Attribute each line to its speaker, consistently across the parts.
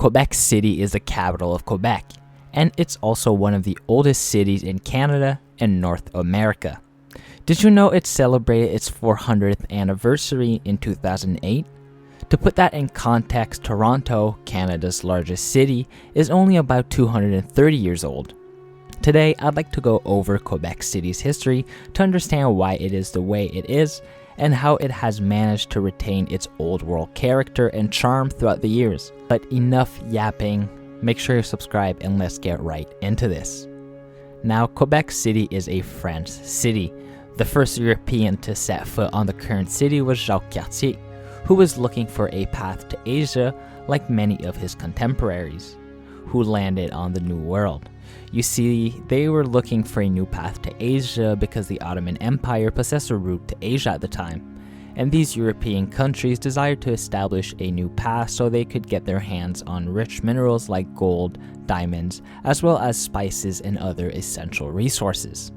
Speaker 1: Quebec City is the capital of Quebec, and it's also one of the oldest cities in Canada and North America. Did you know it celebrated its 400th anniversary in 2008? To put that in context, Toronto, Canada's largest city, is only about 230 years old. Today, I'd like to go over Quebec City's history to understand why it is the way it is and how it has managed to retain its old world character and charm throughout the years. But enough yapping, make sure you subscribe and let's get right into this. Now, Quebec City is a French city. The first European to set foot on the current city was Jacques Cartier, who was looking for a path to Asia like many of his contemporaries, who landed on the New World. You see, they were looking for a new path to Asia because the Ottoman Empire possessed a route to Asia at the time, and these European countries desired to establish a new path so they could get their hands on rich minerals like gold, diamonds, as well as spices and other essential resources.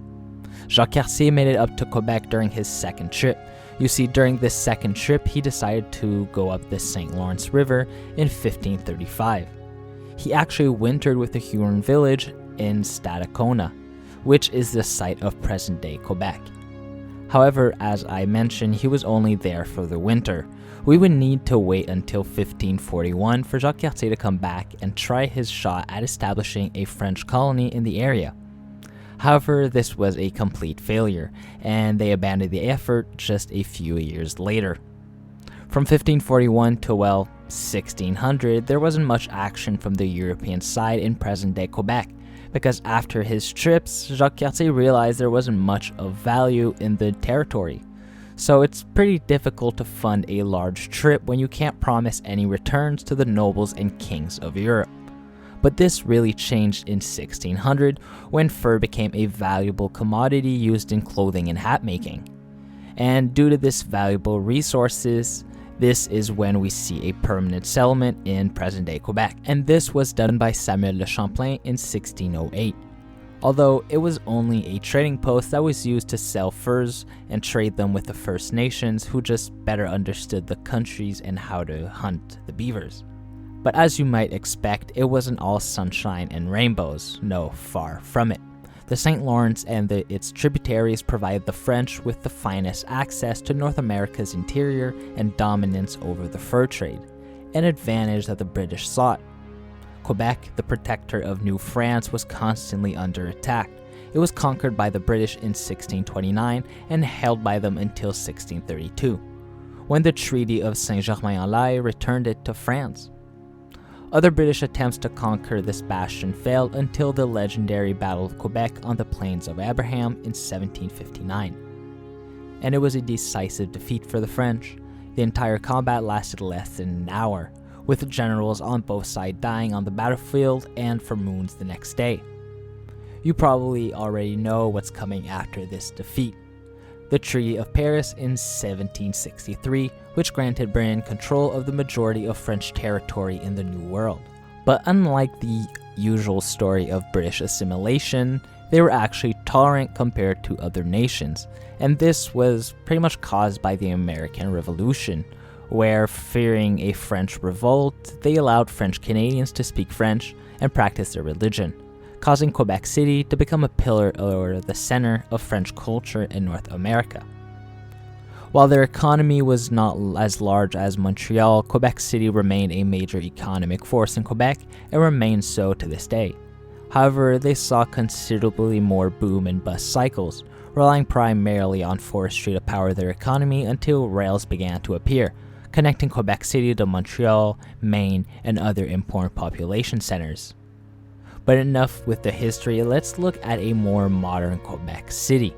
Speaker 1: Jacques Cartier made it up to Quebec during his second trip. You see, during this second trip, he decided to go up the St. Lawrence River in 1535. He actually wintered with the Huron village in Stadacona, which is the site of present-day Quebec. However, as I mentioned, he was only there for the winter. We would need to wait until 1541 for Jacques Cartier to come back and try his shot at establishing a French colony in the area. However, this was a complete failure, and they abandoned the effort just a few years later. From 1541 to, 1600, there wasn't much action from the European side in present-day Quebec, because after his trips, Jacques Cartier realized there wasn't much of value in the territory. So it's pretty difficult to fund a large trip when you can't promise any returns to the nobles and kings of Europe. But this really changed in 1600 when fur became a valuable commodity used in clothing and hat making. And due to this valuable resources, this is when we see a permanent settlement in present-day Quebec, and this was done by Samuel de Champlain in 1608. Although it was only a trading post that was used to sell furs and trade them with the First Nations, who just better understood the countries and how to hunt the beavers. But as you might expect, it wasn't all sunshine and rainbows. No, far from it. The St. Lawrence and its tributaries provided the French with the finest access to North America's interior and dominance over the fur trade, an advantage that the British sought. Quebec, the protector of New France, was constantly under attack. It was conquered by the British in 1629 and held by them until 1632, when the Treaty of Saint-Germain-en-Laye returned it to France. Other British attempts to conquer this bastion failed until the legendary Battle of Quebec on the Plains of Abraham in 1759. And it was a decisive defeat for the French. The entire combat lasted less than an hour, with the generals on both sides dying on the battlefield and from wounds the next day. You probably already know what's coming after this defeat. The Treaty of Paris in 1763, which granted Britain control of the majority of French territory in the New World. But unlike the usual story of British assimilation, they were actually tolerant compared to other nations, and this was pretty much caused by the American Revolution, where, fearing a French revolt, they allowed French Canadians to speak French and practice their religion, causing Quebec City to become a pillar or the center of French culture in North America. While their economy was not as large as Montreal, Quebec City remained a major economic force in Quebec and remains so to this day. However, they saw considerably more boom and bust cycles, relying primarily on forestry to power their economy until rails began to appear, connecting Quebec City to Montreal, Maine, and other important population centers. But enough with the history, let's look at a more modern Quebec City.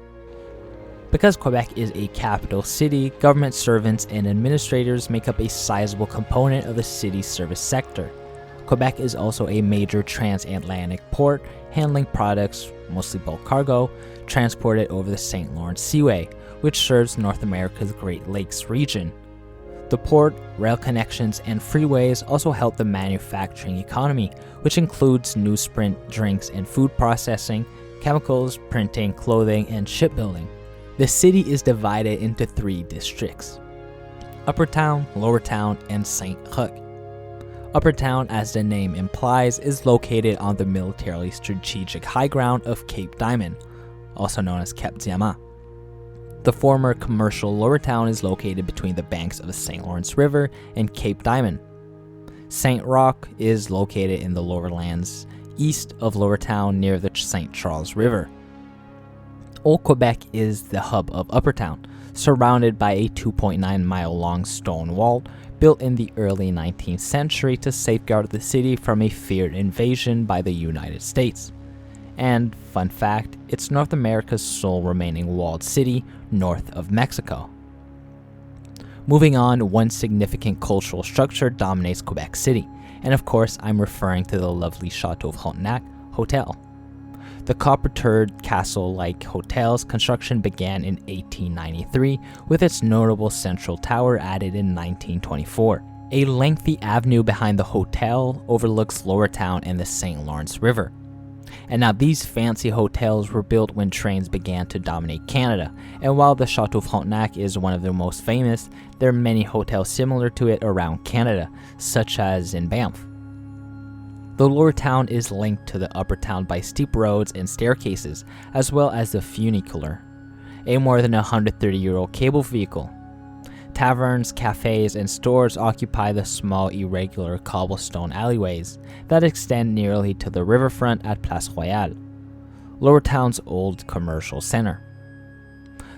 Speaker 1: Because Quebec is a capital city, government servants and administrators make up a sizable component of the city's service sector. Quebec is also a major transatlantic port, handling products, mostly bulk cargo, transported over the St. Lawrence Seaway, which serves North America's Great Lakes region. The port, rail connections, and freeways also help the manufacturing economy, which includes newsprint, drinks and food processing, chemicals, printing, clothing, and shipbuilding. The city is divided into 3 districts: Upper Town, Lower Town, and Saint-Roch. Upper Town, as the name implies, is located on the militarily strategic high ground of Cape Diamond, also known as Cap Diamant. The former commercial Lower Town is located between the banks of the St. Lawrence River and Cape Diamond. St. Roch is located in the lower lands east of Lower Town near the St. Charles River. Old Quebec is the hub of Upper Town, surrounded by a 2.9-mile-long stone wall built in the early 19th century to safeguard the city from a feared invasion by the United States. And, fun fact, it's North America's sole remaining walled city north of Mexico. Moving on, one significant cultural structure dominates Quebec City, and of course I'm referring to the lovely Chateau Frontenac Hotel. The copper-turred castle-like hotel's construction began in 1893, with its notable central tower added in 1924. A lengthy avenue behind the hotel overlooks Lower Town and the St. Lawrence River. And now these fancy hotels were built when trains began to dominate Canada, and while the Chateau Frontenac is one of the most famous, there are many hotels similar to it around Canada, such as in Banff. The Lower Town is linked to the Upper Town by steep roads and staircases, as well as the funicular, a more than 130-year-old cable vehicle. Taverns, cafes, and stores occupy the small, irregular cobblestone alleyways that extend nearly to the riverfront at Place Royale, Lower Town's old commercial center.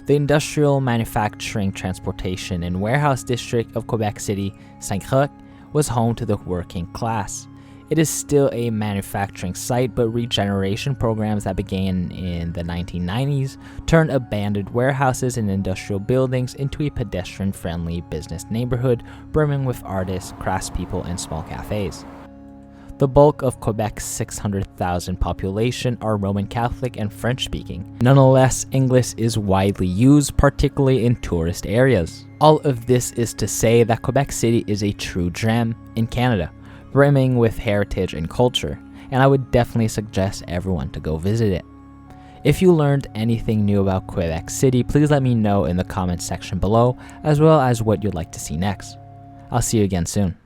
Speaker 1: The industrial, manufacturing, transportation, and warehouse district of Quebec City, Saint-Roch, was home to the working class. It is still a manufacturing site, but regeneration programs that began in the 1990s turned abandoned warehouses and industrial buildings into a pedestrian-friendly business neighborhood brimming with artists, craftspeople, and small cafes. The bulk of Quebec's 600,000 population are Roman Catholic and French-speaking. Nonetheless, English is widely used, particularly in tourist areas. All of this is to say that Quebec City is a true gem in Canada, brimming with heritage and culture, and I would definitely suggest everyone to go visit it. If you learned anything new about Quebec City, please let me know in the comments section below, as well as what you'd like to see next. I'll see you again soon.